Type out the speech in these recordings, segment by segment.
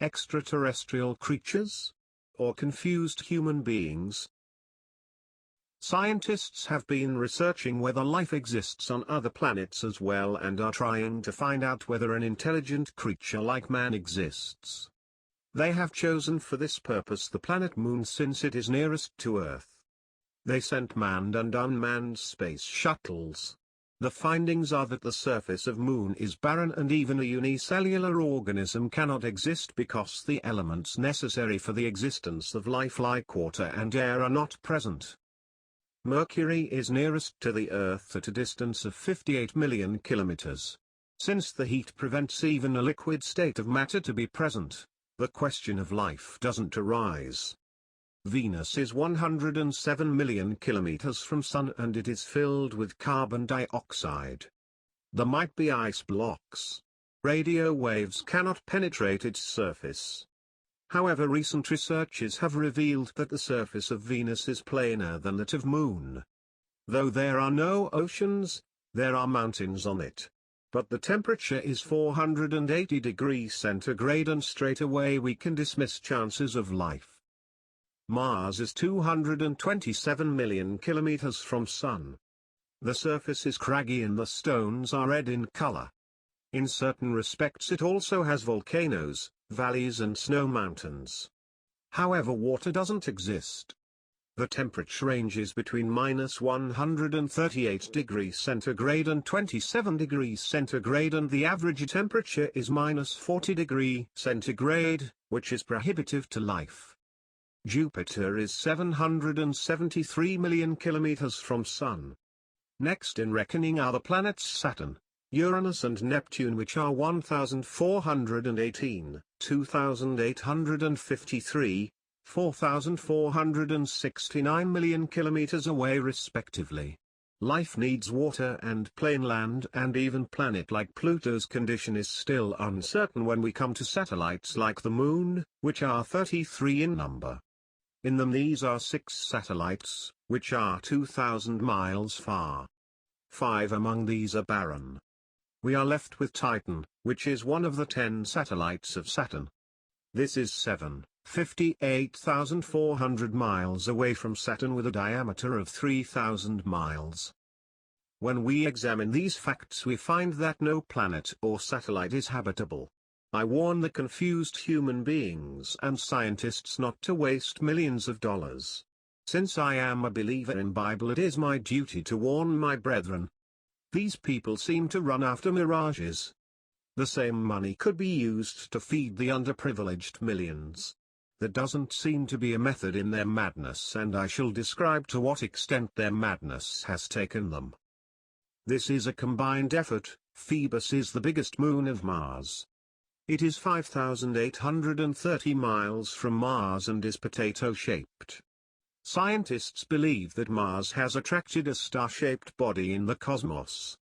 extraterrestrial creatures? Or confused human beings? Scientists have been researching whether life exists on other planets as well and are trying to find out whether an intelligent creature like man exists. They have chosen for this purpose the planet Moon since it is nearest to Earth. They sent manned and unmanned space shuttles. The findings are that the surface of Moon is barren and even a unicellular organism cannot exist because the elements necessary for the existence of life like water and air are not present. Mercury is nearest to the Earth at a distance of 58 million kilometers. Since the heat prevents even a liquid state of matter to be present, the question of life doesn't arise. Venus is 107 million kilometers from Sun and it is filled with carbon dioxide. There might be ice blocks. Radio waves cannot penetrate its surface. However, recent researches have revealed that the surface of Venus is plainer than that of Moon. Though there are no oceans, there are mountains on it. But the temperature is 480 degrees centigrade and straight away we can dismiss chances of life. Mars is 227 million kilometers from Sun. The surface is craggy and the stones are red in color. In certain respects it also has volcanoes, valleys and snow mountains. However, water doesn't exist. The temperature ranges between -138 degrees centigrade and 27 degrees centigrade and the average temperature is -40 degrees centigrade, which is prohibitive to life. Jupiter is 773 million kilometers from Sun. Next in reckoning are the planets Saturn, Uranus and Neptune, which are 1,418, 2,853, 4,469 million kilometers away respectively. Life needs water and plain land, and even planet like Pluto's condition is still uncertain when we come to satellites like the Moon, which are 33 in number. In them these are 6 satellites, which are 2,000 miles far. 5 among these are barren. We are left with Titan, which is one of the 10 satellites of Saturn. This is 58,400 miles away from Saturn with a diameter of 3,000 miles. When we examine these facts we find that no planet or satellite is habitable. I warn the confused human beings and scientists not to waste millions of dollars. Since I am a believer in Bible, it is my duty to warn my brethren. These people seem to run after mirages. The same money could be used to feed the underprivileged millions. There doesn't seem to be a method in their madness, and I shall describe to what extent their madness has taken them. This is a combined effort. Phoebus is the biggest moon of Mars. It is 5,830 miles from Mars and is potato-shaped. Scientists believe that Mars has attracted a star-shaped body in the cosmos.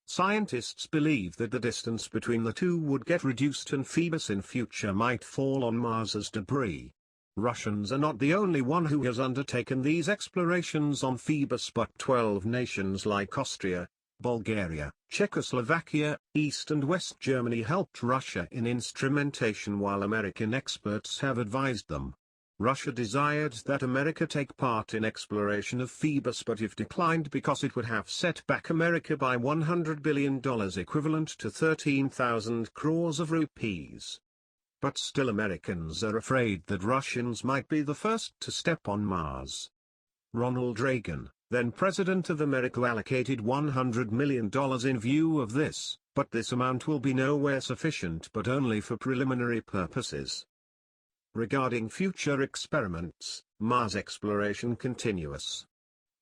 Scientists believe that the distance between the two would get reduced and Phoebus in future might fall on Mars as debris. Russians are not the only one who has undertaken these explorations on Phoebus, but 12 nations like Austria, Bulgaria, Czechoslovakia, East and West Germany helped Russia in instrumentation while American experts have advised them. Russia desired that America take part in exploration of Phoebus, but if declined because it would have set back America by $100 billion, equivalent to 13,000 crores of rupees. But still Americans are afraid that Russians might be the first to step on Mars. Ronald Reagan, then President of America, allocated $100 million in view of this, but this amount will be nowhere sufficient but only for preliminary purposes. Regarding future experiments, Mars exploration continuous.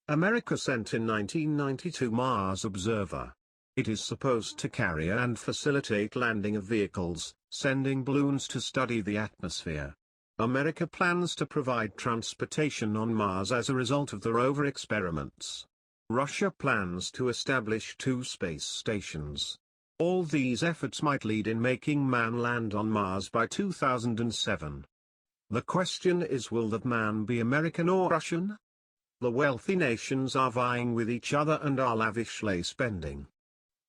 America sent in 1992 Mars Observer. It is supposed to carry and facilitate landing of vehicles, sending balloons to study the atmosphere. America plans to provide transportation on Mars as a result of the rover experiments. Russia plans to establish 2 space stations. All these efforts might lead in making man land on Mars by 2007. The question is, will that man be American or Russian? The wealthy nations are vying with each other and are lavishly spending.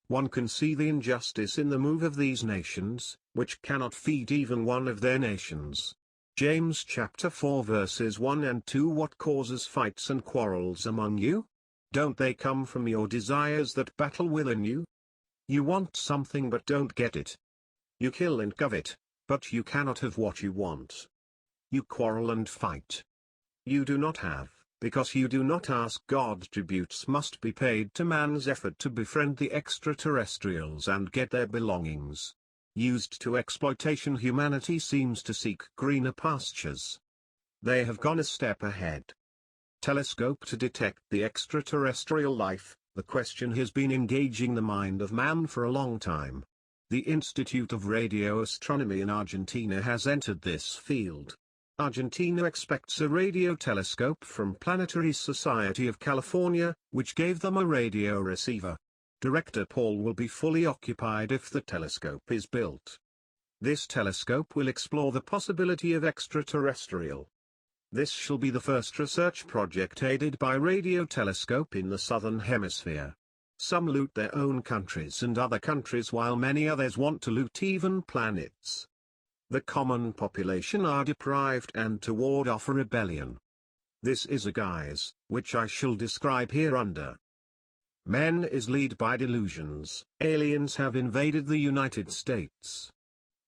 One can see the injustice in the move of these nations. which cannot feed even one of their nations. James chapter 4 verses 1 and 2. What causes fights and quarrels among you? Don't they come from your desires that battle within you? You want something but don't get it. You kill and covet, but you cannot have what you want. You quarrel and fight. You do not have, because you do not ask God. Tributes must be paid to man's effort to befriend the extraterrestrials and get their belongings. Used to exploitation, humanity seems to seek greener pastures. They have gone a step ahead. Telescope to detect the extraterrestrial life. The question has been engaging the mind of man for a long time. The Institute of Radio Astronomy in Argentina has entered this field. Argentina expects a radio telescope from Planetary Society of California, which gave them a radio receiver. Director Paul will be fully occupied if the telescope is built. This telescope will explore the possibility of extraterrestrial. This shall be the first research project aided by radio telescope in the Southern Hemisphere. Some loot their own countries and other countries, while many others want to loot even planets. The common population are deprived and to ward off a rebellion. This is a guise, which I shall describe hereunder. Men is led by delusions. Aliens have invaded the United States.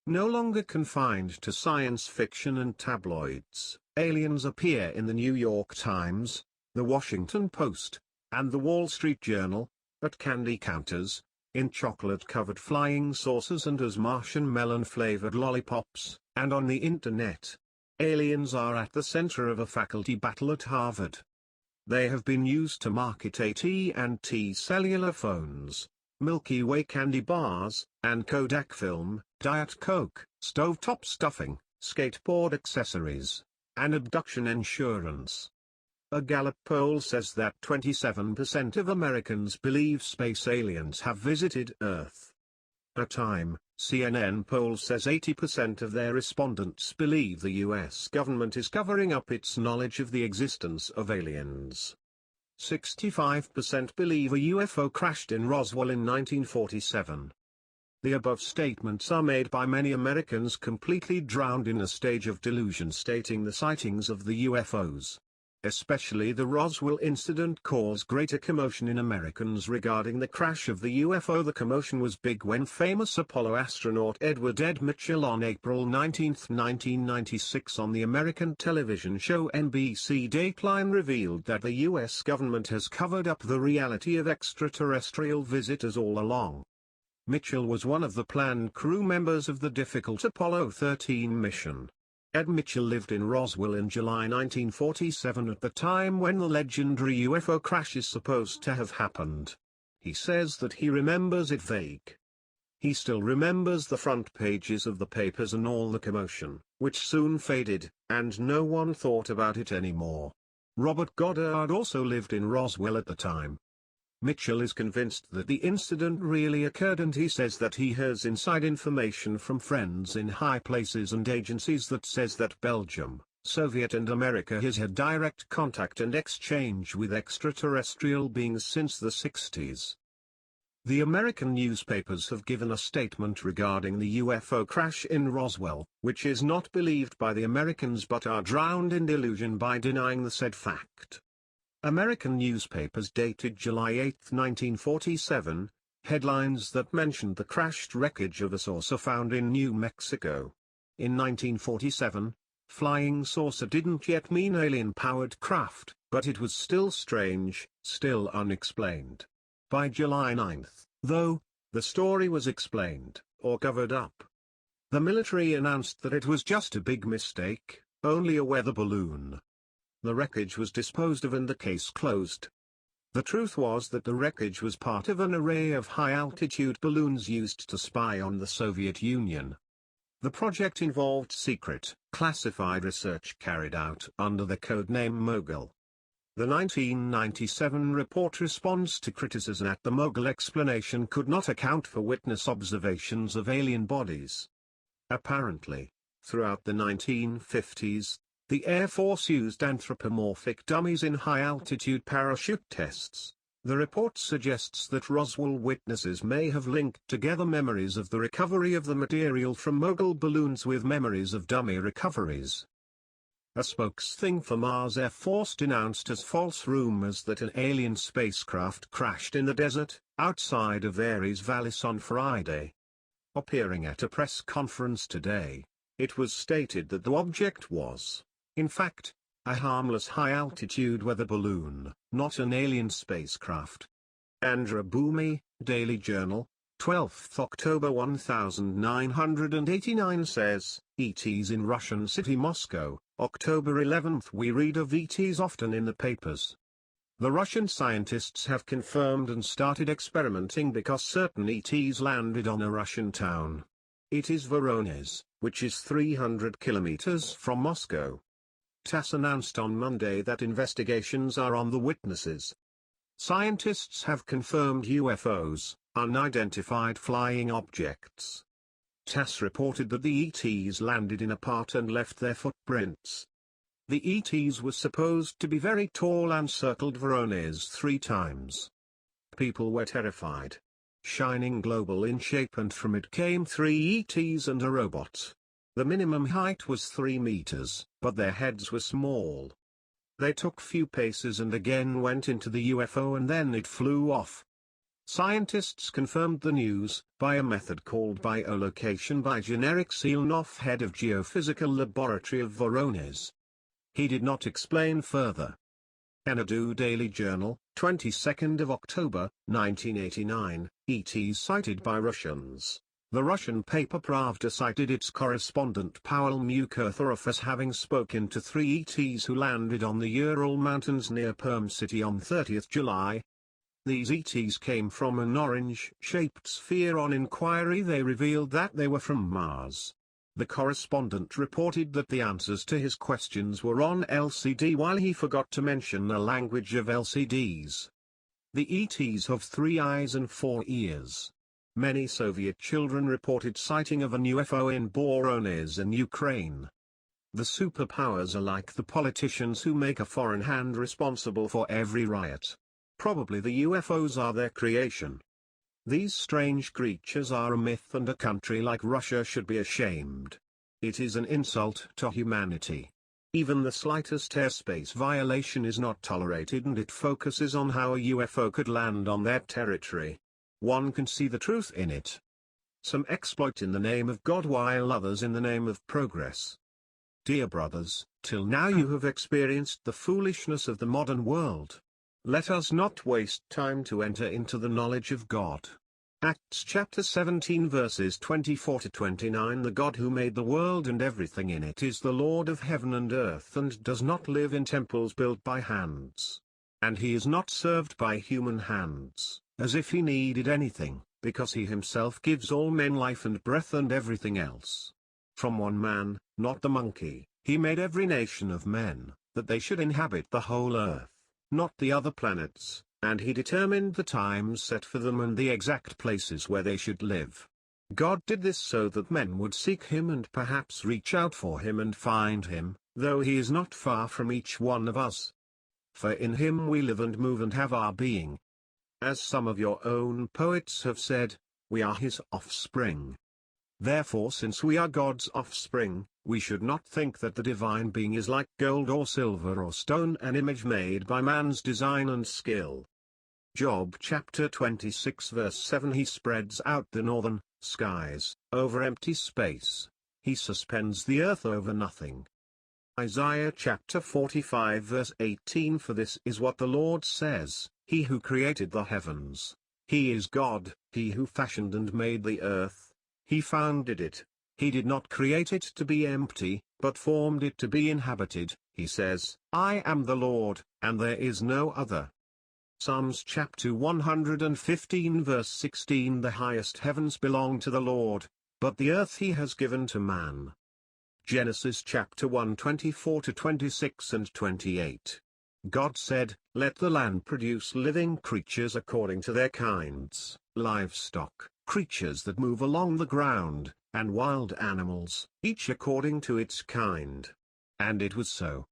No longer confined to science fiction and tabloids, aliens appear in the New York Times, the Washington Post, and the Wall Street Journal, at candy counters, in chocolate-covered flying saucers and as Martian melon-flavored lollipops, and on the internet. Aliens are at the center of a faculty battle at Harvard. They have been used to market AT&T cellular phones, Milky Way candy bars, and Kodak film, Diet Coke, stovetop stuffing, skateboard accessories, and abduction insurance. A Gallup poll says that 27% of Americans believe space aliens have visited Earth. A Time, CNN poll says 80% of their respondents believe the US government is covering up its knowledge of the existence of aliens. 65% believe a UFO crashed in Roswell in 1947. The above statements are made by many Americans completely drowned in a stage of delusion, stating the sightings of the UFOs, especially the Roswell incident, caused greater commotion in Americans regarding the crash of the UFO. The commotion was big when famous Apollo astronaut Edward Ed Mitchell on April 19, 1996 on the American television show NBC Dateline revealed that the US government has covered up the reality of extraterrestrial visitors all along. Mitchell was one of the planned crew members of the difficult Apollo 13 mission. Ed Mitchell lived in Roswell in July 1947 at the time when the legendary UFO crash is supposed to have happened. He says that he remembers it vague. He still remembers the front pages of the papers and all the commotion, which soon faded, and no one thought about it anymore. Robert Goddard also lived in Roswell at the time. Mitchell is convinced that the incident really occurred, and he says that he has inside information from friends in high places and agencies that says that Belgium, Soviet and America has had direct contact and exchange with extraterrestrial beings since the 60s. The American newspapers have given a statement regarding the UFO crash in Roswell, which is not believed by the Americans but are drowned in delusion by denying the said fact. American newspapers dated July 8, 1947, headlines that mentioned the crashed wreckage of a saucer found in New Mexico. In 1947, flying saucer didn't yet mean alien-powered craft, but it was still strange, still unexplained. By July 9, though, the story was explained, or covered up. The military announced that it was just a big mistake, only a weather balloon. The wreckage was disposed of and the case closed. The truth was that the wreckage was part of an array of high-altitude balloons used to spy on the Soviet Union. The project involved secret, classified research carried out under the codename Mogul. The 1997 report responds to criticism that the Mogul explanation could not account for witness observations of alien bodies. Apparently, throughout the 1950s, the Air Force used anthropomorphic dummies in high-altitude parachute tests. The report suggests that Roswell witnesses may have linked together memories of the recovery of the material from Mogul balloons with memories of dummy recoveries. A spokesthing for Mars Air Force denounced as false rumors that an alien spacecraft crashed in the desert, outside of Ares Vallis on Friday. Appearing at a press conference today, it was stated that the object was, in fact, a harmless high-altitude weather balloon, not an alien spacecraft. Andra BOUI, Daily Journal, 12th October 1989 says, ETs in Russian city Moscow, October 11. We read of ETs often in the papers. The Russian scientists have confirmed and started experimenting because certain ETs landed on a Russian town. It is Voronezh, which is 300 kilometers from Moscow. TASS announced on Monday that investigations are on the witnesses. Scientists have confirmed UFOs, unidentified flying objects. TASS reported that the ETs landed in a part and left their footprints. The ETs were supposed to be very tall and circled Voronezh 3 times. People were terrified. Shining global in shape, and from it came 3 ETs and a robot. The minimum height was 3 meters, but their heads were small. They took few paces and again went into the UFO and then it flew off. Scientists confirmed the news, by a method called biolocation by Generic Seelnoff, head of Geophysical Laboratory of Voronezh. He did not explain further. Enadu Daily Journal, 22nd of October, 1989, ETs cited by Russians. The Russian paper Pravda cited its correspondent Pavel Mukurtharov as having spoken to 3 ETs who landed on the Ural Mountains near Perm City on 30 July. These ETs came from an orange-shaped sphere. On inquiry they revealed that they were from Mars. The correspondent reported that the answers to his questions were on LCD while he forgot to mention the language of LCDs. The ETs have 3 eyes and 4 ears. Many Soviet children reported sighting of an UFO in Voronezh in Ukraine. The superpowers are like the politicians who make a foreign hand responsible for every riot. Probably the UFOs are their creation. These strange creatures are a myth, and a country like Russia should be ashamed. It is an insult to humanity. Even the slightest airspace violation is not tolerated, and it focuses on how a UFO could land on their territory. One can see the truth in it. Some exploit in the name of God while others in the name of progress. Dear brothers, till now you have experienced the foolishness of the modern world. Let us not waste time to enter into the knowledge of God. Acts chapter 17 verses 24 to 29. The God who made the world and everything in it is the Lord of heaven and earth, and does not live in temples built by hands. And he is not served by human hands, as if he needed anything, because he himself gives all men life and breath and everything else. From one man, not the monkey, he made every nation of men, that they should inhabit the whole earth, not the other planets, and he determined the times set for them and the exact places where they should live. God did this so that men would seek him and perhaps reach out for him and find him, though he is not far from each one of us. For in him we live and move and have our being. As some of your own poets have said, we are his offspring. Therefore, since we are God's offspring, we should not think that the divine being is like gold or silver or stone, an image made by man's design and skill. Job chapter 26 verse 7. He spreads out the northern skies over empty space. He suspends the earth over nothing. Isaiah chapter 45 verse 18. For this is what the Lord says, he who created the heavens. He is God, he who fashioned and made the earth. He founded it. He did not create it to be empty, but formed it to be inhabited. He says, I am the Lord, and there is no other. Psalms chapter 115 verse 16. The highest heavens belong to the Lord, but the earth he has given to man. Genesis chapter 1 24 to 26 and 28. God said, let the land produce living creatures according to their kinds, livestock, creatures that move along the ground, and wild animals, each according to its kind. And it was so.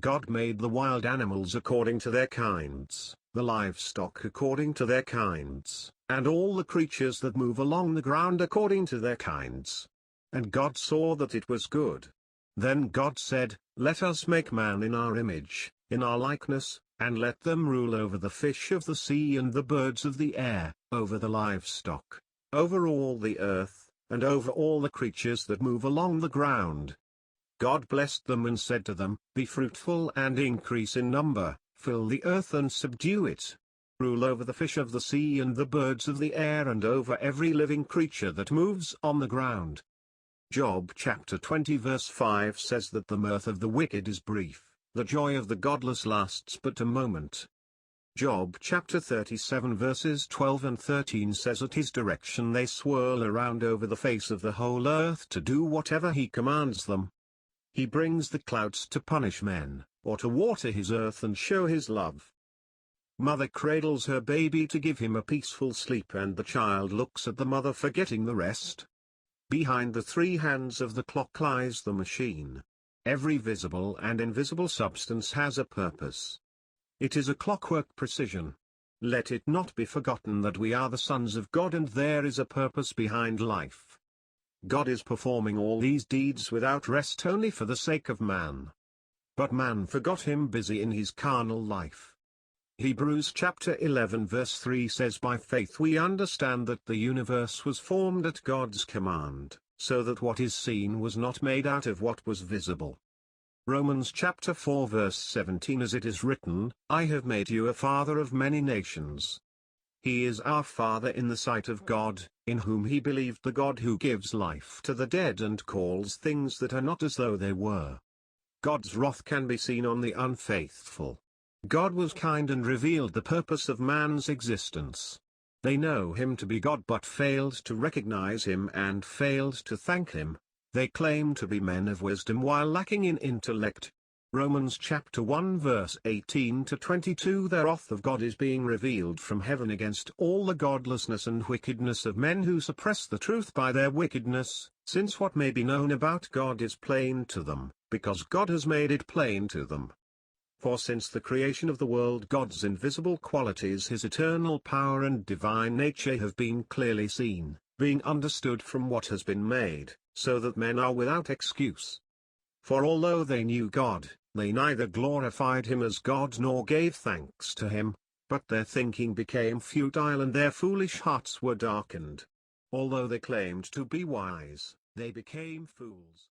God made the wild animals according to their kinds, the livestock according to their kinds, and all the creatures that move along the ground according to their kinds. And God saw that it was good. Then God said, Let us make man in our image, in our likeness, and let them rule over the fish of the sea and the birds of the air, over the livestock, over all the earth, and over all the creatures that move along the ground. God blessed them and said to them, Be fruitful and increase in number, fill the earth and subdue it. Rule over the fish of the sea and the birds of the air and over every living creature that moves on the ground. Job chapter 20 verse 5 says that the mirth of the wicked is brief, the joy of the godless lasts but a moment. Job chapter 37 verses 12 and 13 says at his direction they swirl around over the face of the whole earth to do whatever he commands them. He brings the clouds to punish men, or to water his earth and show his love. Mother cradles her baby to give him a peaceful sleep, and the child looks at the mother forgetting the rest. Behind the three hands of the clock lies the machine. Every visible and invisible substance has a purpose. It is a clockwork precision. Let it not be forgotten that we are the sons of God and there is a purpose behind life. God is performing all these deeds without rest only for the sake of man. But man forgot him busy in his carnal life. Hebrews chapter 11 verse 3 says by faith we understand that the universe was formed at God's command, so that what is seen was not made out of what was visible. Romans chapter 4 verse 17 as it is written, I have made you a father of many nations. He is our Father in the sight of God, in whom he believed the God who gives life to the dead and calls things that are not as though they were. God's wrath can be seen on the unfaithful. God was kind and revealed the purpose of man's existence. They know him to be God but failed to recognize him and failed to thank him. They claim to be men of wisdom while lacking in intellect. Romans chapter 1 verse 18 to 22 The wrath of God is being revealed from heaven against all the godlessness and wickedness of men who suppress the truth by their wickedness, since what may be known about God is plain to them, because God has made it plain to them. For since the creation of the world God's invisible qualities, his eternal power and divine nature have been clearly seen, being understood from what has been made, so that men are without excuse. For although they knew God, they neither glorified him as God nor gave thanks to him, but their thinking became futile and their foolish hearts were darkened. Although they claimed to be wise, they became fools.